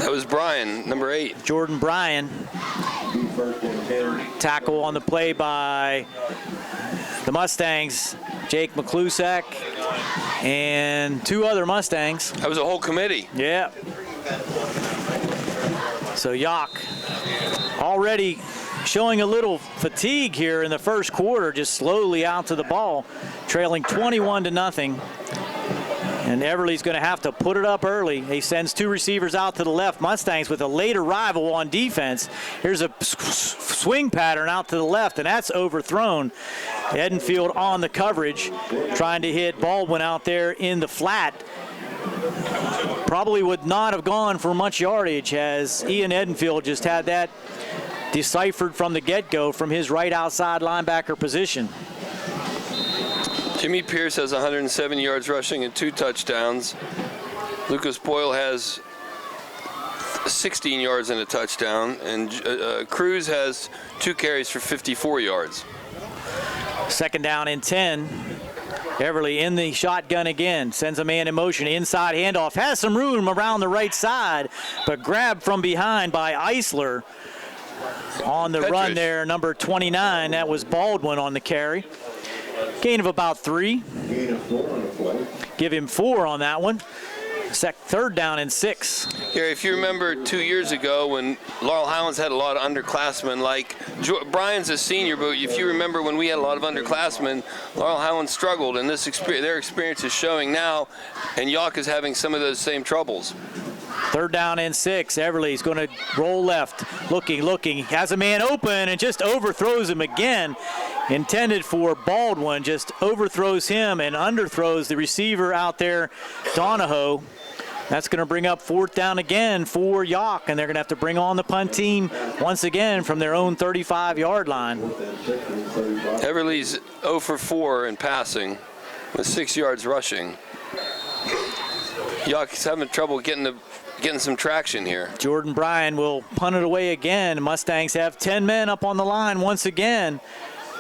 That was Bryan, number 8. Jordan Bryan. Tackle on the play by the Mustangs, Jake McClusack, and 2 other Mustangs. That was a whole committee. Yeah. So Yough already showing a little fatigue here in the first quarter, just slowly out to the ball, trailing 21-0. And Everly's going to have to put it up early. He sends 2 receivers out to the left. Mustangs with a late arrival on defense. Here's a swing pattern out to the left, and that's overthrown. Edenfield on the coverage, trying to hit Baldwin out there in the flat. Probably would not have gone for much yardage, as Ian Edenfield just had that deciphered from the get-go from his right outside linebacker position. Jimmy Pierce has 107 yards rushing and 2 touchdowns. Lucas Boyle has 16 yards and a touchdown, and Cruz has 2 carries for 54 yards. 2nd down and 10. Everly in the shotgun again, sends a man in motion, inside handoff, has some room around the right side, but grabbed from behind by Eisler. On the run there, number 29, that was Baldwin on the carry. Gain of about 3. Give him 4 on that one. 3rd down and 6. Gary, if you remember 2 years ago when Laurel Highlands had a lot of underclassmen, like Brian's a senior, but if you remember when we had a lot of underclassmen, Laurel Highlands struggled, and their experience is showing now, and Yough is having some of those same troubles. 3rd down and 6. Everly's going to roll left. Looking. Has a man open and just overthrows him again. Intended for Baldwin. Just overthrows him and underthrows the receiver out there, Donahoe. That's going to bring up 4th down again for Yough, and they're going to have to bring on the punt team once again from their own 35-yard line. Everly's 0 for 4 in passing with 6 yards rushing. Yough's having trouble getting some traction here. Jordan Bryan will punt it away again. Mustangs have 10 men up on the line once again,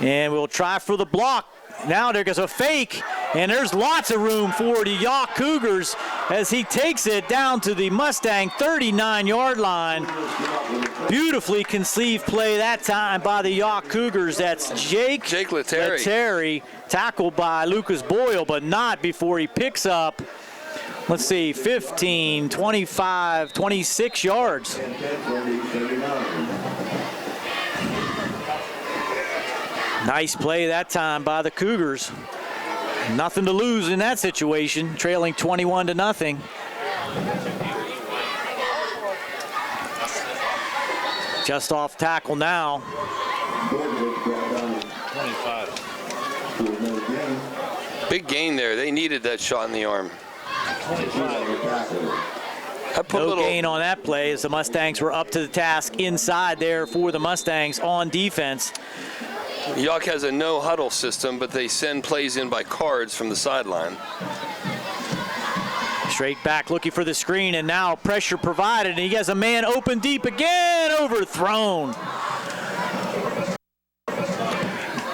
and we'll try for the block. Now there goes a fake, and there's lots of room for the Yough Cougars as he takes it down to the Mustang 39-yard line. Beautifully conceived play that time by the Yough Cougars. That's Jake Lettieri, tackled by Lucas Boyle, but not before he picks up, let's see, 15, 25, 26 yards. Nice play that time by the Cougars. Nothing to lose in that situation, trailing 21-0. Just off tackle now. 25. Big gain there. They needed that shot in the arm. No gain on that play as the Mustangs were up to the task inside there for the Mustangs on defense. Yough has a no huddle system, but they send plays in by cards from the sideline. Straight back looking for the screen, and now pressure provided, and he has a man open deep again, overthrown.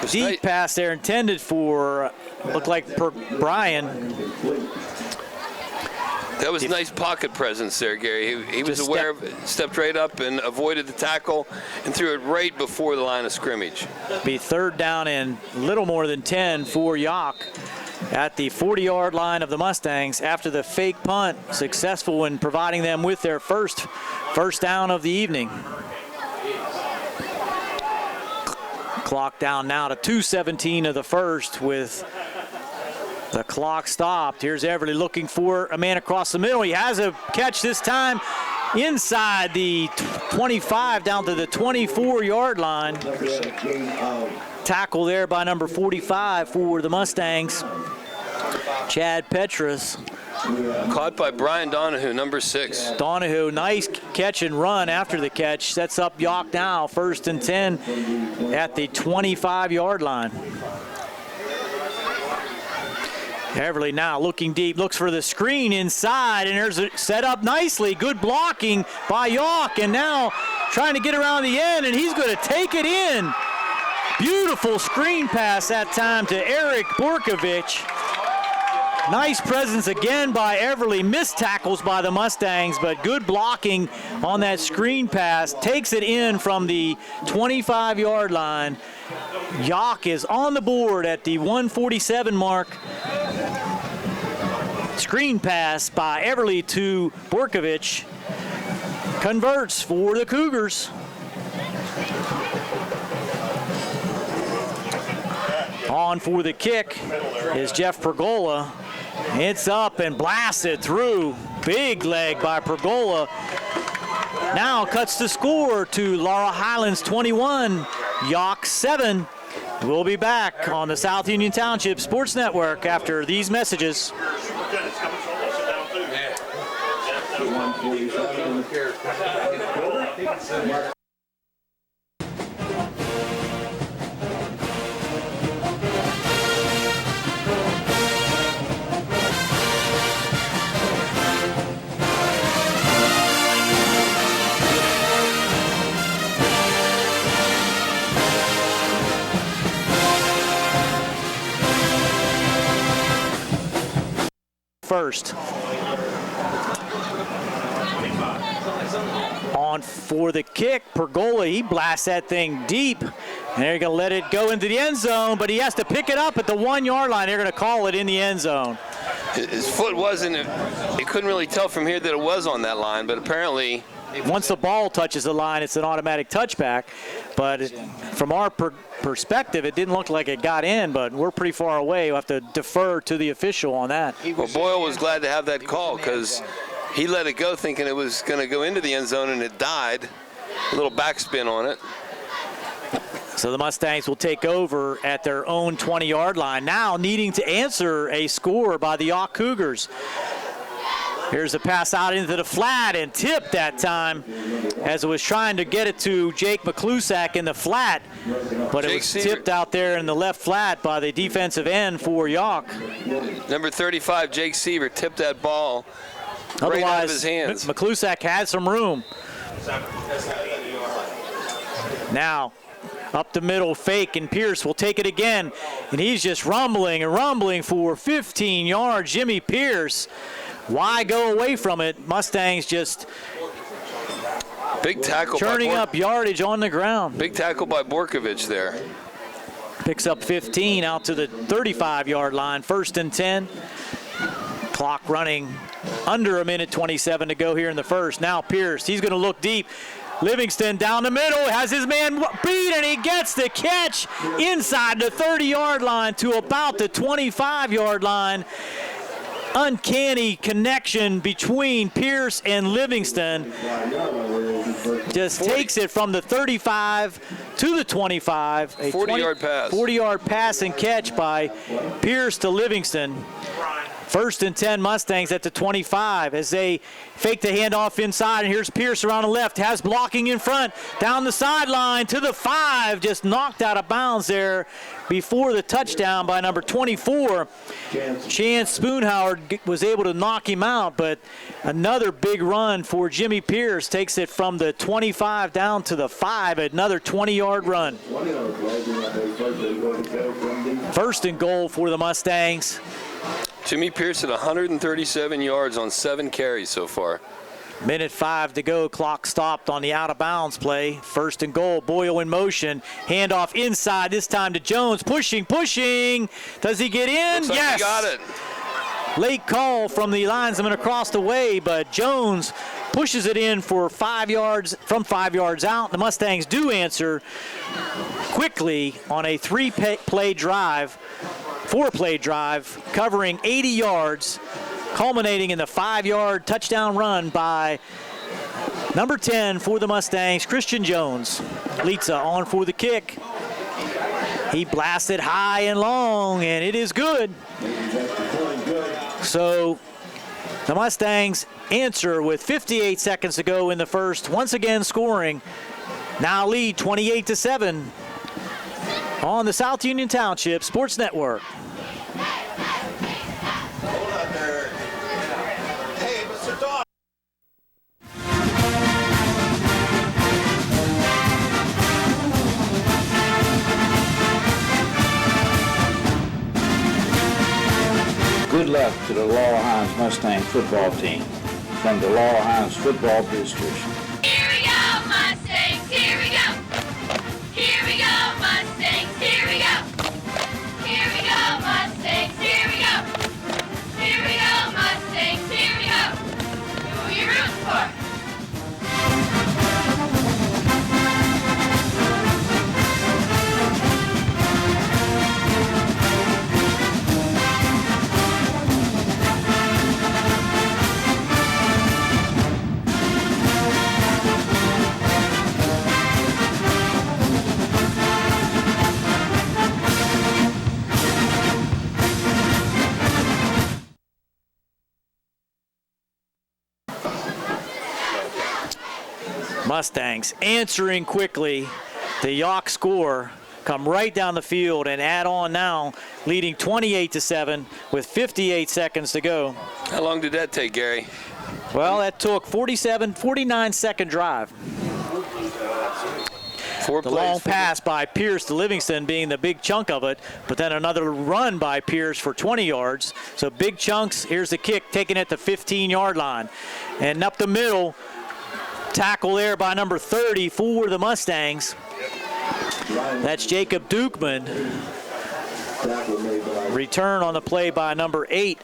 Deep pass there intended for, looked like Bryan. That was nice pocket presence there, Gary. He was aware of it, stepped right up and avoided the tackle and threw it right before the line of scrimmage. Be 3rd down and little more than 10 for Yough at the 40-yard line of the Mustangs after the fake punt, successful in providing them with their first down of the evening. Clock down now to 2:17 of the first with the clock stopped. Here's Everly looking for a man across the middle. He has a catch this time inside the 25 down to the 24-yard line. Tackle there by number 45 for the Mustangs, Chad Petrus. Caught by Brian Donahoe, number 6. Donahoe, nice catch and run after the catch. Sets up Yough now, 1st and 10 at the 25-yard line. Everly now looking deep, looks for the screen inside, and there's a set up nicely. Good blocking by Yough, and now trying to get around the end, and he's going to take it in. Beautiful screen pass that time to Eric Borkovich. Nice presence again by Everly. Missed tackles by the Mustangs, but good blocking on that screen pass. Takes it in from the 25-yard line. Yough is on the board at the 147 mark. Screen pass by Everly to Borkovich. Converts for the Cougars. On for the kick is Jeff Pergola. It's up and blasted through. Big leg by Pergola. Now cuts the score to Laurel Highlands 21, Yough 7. We'll be back on the South Union Township Sports Network after these messages. First. On for the kick, Pergola, he blasts that thing deep. And they're going to let it go into the end zone, but he has to pick it up at the 1-yard line. They're going to call it in the end zone. His foot wasn't, you couldn't really tell from here that it was on that line, but apparently. Once the ball touches the line, it's an automatic touchback. But from our perspective, it didn't look like it got in, but we're pretty far away. We'll have to defer to the official on that. Well, Boyle was glad to have that call because he let it go thinking it was going to go into the end zone, and it died. A little backspin on it. So the Mustangs will take over at their own 20-yard line, now needing to answer a score by the Yough Cougars. Here's a pass out into the flat and tipped that time as it was trying to get it to Jake McClusack in the flat, but it was tipped out there in the left flat by the defensive end for Yough. Number 35, Jake Seaver, tipped that ball right out of his hands. McClusack had some room. Now, up the middle, fake, and Pierce will take it again, and he's just rumbling and rumbling for 15 yards. Jimmy Pierce. Why go away from it? Mustangs just big tackle, churning up yardage on the ground. Big tackle by Borkovich there. Picks up 15 out to the 35-yard line. 1st and 10. Clock running under 1:27 to go here in the first. Now Pierce, he's going to look deep. Livingston down the middle, has his man beat, and he gets the catch inside the 30-yard line to about the 25-yard line. Uncanny connection between Pierce and Livingston. Just takes it from the 35 to the 25. A 40-yard pass. 40-yard pass and catch by Pierce to Livingston. 1st and 10 Mustangs at the 25 as they fake the handoff inside. And here's Pierce around the left, has blocking in front, down the sideline to the 5, just knocked out of bounds there before the touchdown by number 24. Chance Spoonhauer was able to knock him out, but another big run for Jimmy Pierce takes it from the 25 down to the 5, another 20-yard run. 1st and goal for the Mustangs. Jimmy Pierce at 137 yards on 7 carries so far. 1:05 to go. Clock stopped on the out-of-bounds play. 1st and goal. Boyle in motion. Handoff inside. This time to Jones. Pushing. Does he get in? Looks like yes. He got it. Late call from the linesman across the way, but Jones pushes it in for 5 yards from 5 yards out. The Mustangs do answer quickly on a 4-play drive, covering 80 yards, culminating in the 5-yard touchdown run by number 10 for the Mustangs, Christian Jones. Litza on for the kick. He blasted high and long, and it is good. So the Mustangs answer with 58 seconds to go in the first, once again scoring. Now lead 28-7 on the South Union Township Sports Network. Good Good luck to the Laurel Highlands Mustang football team from the Laurel Highlands football boosters. Here we go, Mustangs, here we go. Here we go, Mustangs, here we go. Here we go, Mustangs, here we go. Here we go, Mustangs, here we go. Who are you rooting for? Mustangs answering quickly. The Yough score, come right down the field and add on now, leading 28-7 with 58 seconds to go. How long did that take, Gary? Well, that took 49-second drive. The long pass by Pierce to Livingston being the big chunk of it, but then another run by Pierce for 20 yards. So big chunks. Here's the kick, taking it to 15-yard line. And up the middle, tackle there by number 30 for the Mustangs. That's Jacob Dukeman. Return on the play by number 8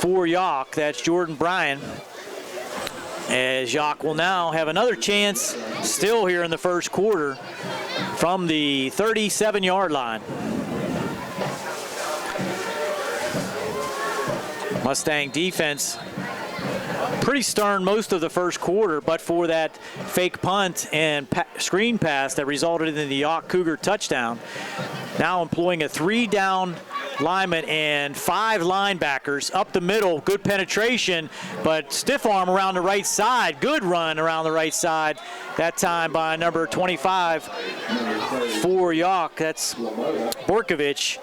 for Yough. That's Jordan Bryan. As Yough will now have another chance still here in the first quarter from the 37-yard line. Mustang defense pretty stern most of the first quarter, but for that fake punt and screen pass that resulted in the Yough Cougar touchdown. Now employing a 3-down lineman and 5 linebackers up the middle. Good penetration, but stiff arm around the right side. Good run around the right side. That time by number 25 for Yough. That's Borkovich.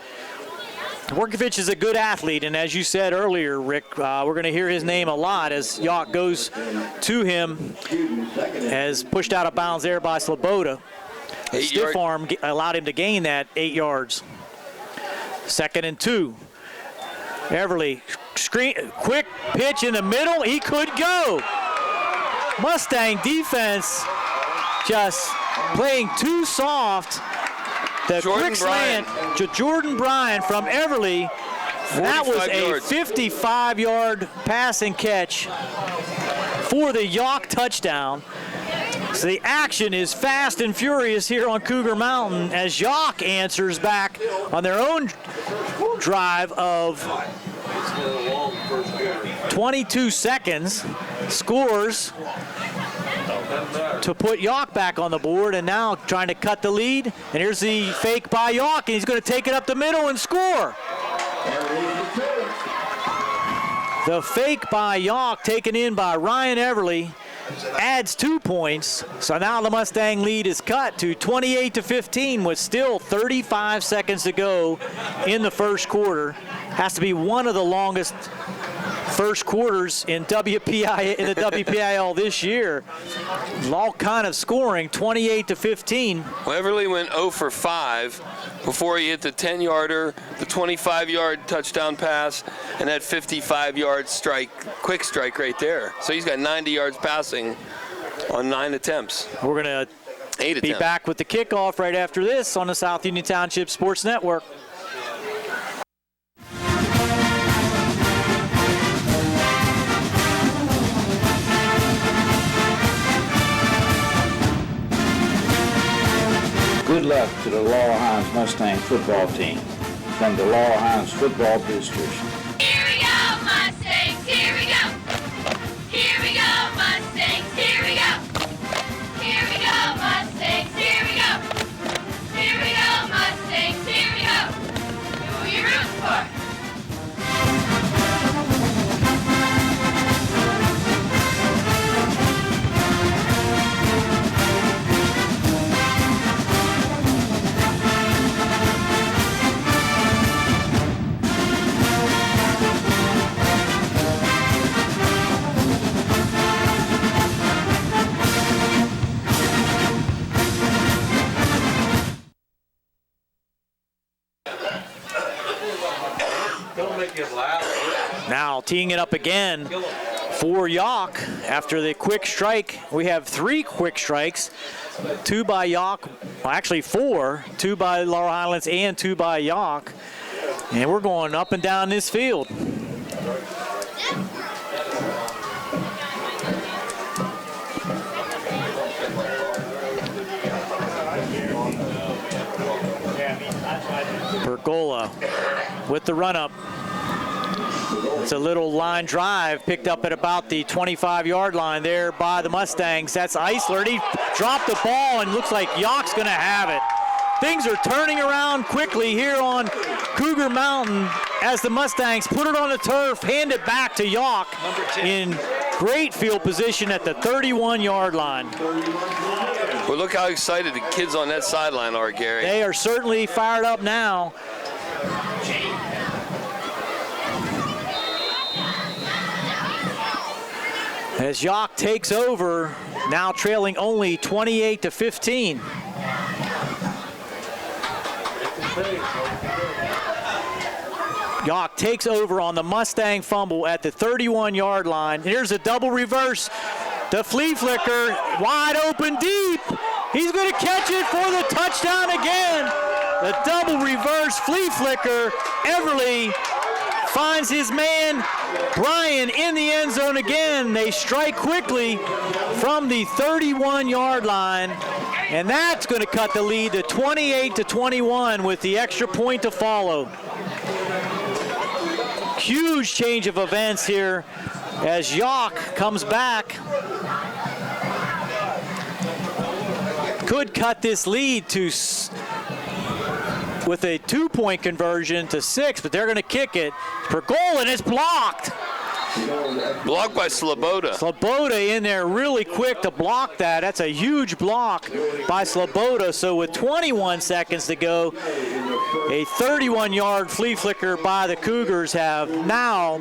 Borkovich is a good athlete, and as you said earlier, Rick, we're going to hear his name a lot as Yough goes to him, as pushed out of bounds there by Sloboda. Stiff arm allowed him to gain that 8 yards. 2nd and 2. Everly, quick pitch in the middle. He could go. Mustang defense just playing too soft. The quick slant to Jordan Bryan from Everly. That was a 55-yard pass and catch for the Yough touchdown. So the action is fast and furious here on Cougar Mountain as Yough answers back on their own drive of 22 seconds, scores to put Yough back on the board, and now trying to cut the lead. And here's the fake by Yough, and he's going to take it up the middle and score. The fake by Yough taken in by Ryan Everly adds 2 points. So now the Mustang lead is cut to 28-15 with still 35 seconds to go in the first quarter. Has to be one of the longest first quarters in the WPIL this year. All kind of scoring, 28-15. Well, Everly went 0 for 5 before he hit the 10-yarder, the 25-yard touchdown pass, and that 55-yard strike, quick strike right there. So he's got 90 yards passing on 9 attempts. We're going to be back with the kickoff right after this on the South Union Township Sports Network. Good luck to the Laurel Highlands Mustang football team from the Laurel Highlands football boosters. Here we go, Mustangs, here we go. Here we go, Mustangs, here we go. Here we go, Mustangs, here we go. Here we go, Mustangs, here we go. Who are you rooting for? Now teeing it up again for Yough after the quick strike. We have 3 quick strikes, 2 by Yough, well, actually 4, 2 by Laurel Highlands and 2 by Yough. And we're going up and down this field. Pergola with the run-up. It's a little line drive picked up at about the 25-yard line there by the Mustangs. That's Eisler. He dropped the ball and looks like Yough's going to have it. Things are turning around quickly here on Cougar Mountain as the Mustangs put it on the turf, hand it back to Yough in great field position at the 31-yard line. Well, look how excited the kids on that sideline are, Gary. They are certainly fired up now. As Yough takes over, now trailing only 28-15. Yough takes over on the Mustang fumble at the 31-yard line. Here's a double reverse. The flea flicker, wide open deep. He's going to catch it for the touchdown again. The double reverse flea flicker. Everly finds his man, Brian, in the end zone again. They strike quickly from the 31-yard line. And that's going to cut the lead to 28-21 with the extra point to follow. Huge change of events here as Yough comes back. Could cut this lead to with a 2-point conversion to 6, but they're going to kick it for goal, and it's blocked. Blocked by Sloboda. Sloboda in there really quick to block that. That's a huge block by Sloboda. So with 21 seconds to go, a 31-yard flea flicker by the Cougars have now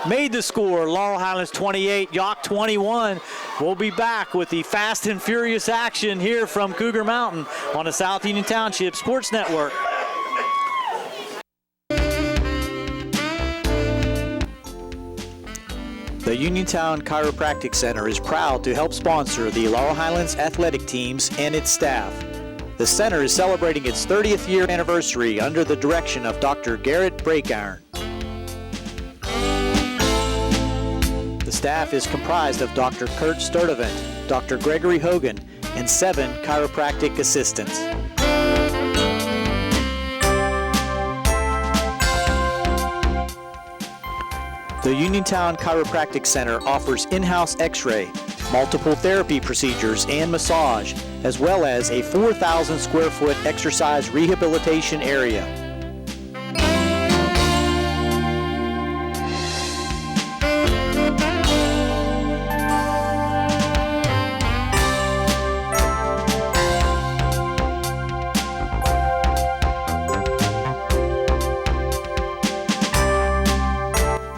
made the score. Laurel Highlands 28, Yough 21. We'll be back with the fast and furious action here from Cougar Mountain on the South Union Township Sports Network. The Uniontown Chiropractic Center is proud to help sponsor the Laurel Highlands athletic teams and its staff. The center is celebrating its 30th year anniversary under the direction of Dr. Garrett Breakiron. The staff is comprised of Dr. Kurt Sturdivant, Dr. Gregory Hogan, and 7 chiropractic assistants. The Uniontown Chiropractic Center offers in-house x-ray, multiple therapy procedures, and massage, as well as a 4,000 square foot exercise rehabilitation area.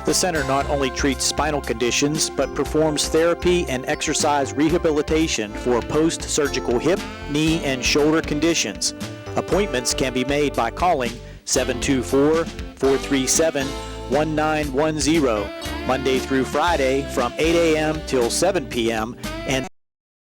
The center not only treats spinal conditions, but performs therapy and exercise rehabilitation for post-surgical hip, knee, and shoulder conditions. Appointments can be made by calling 724-437-1910, Monday through Friday from 8 a.m. till 7 p.m.,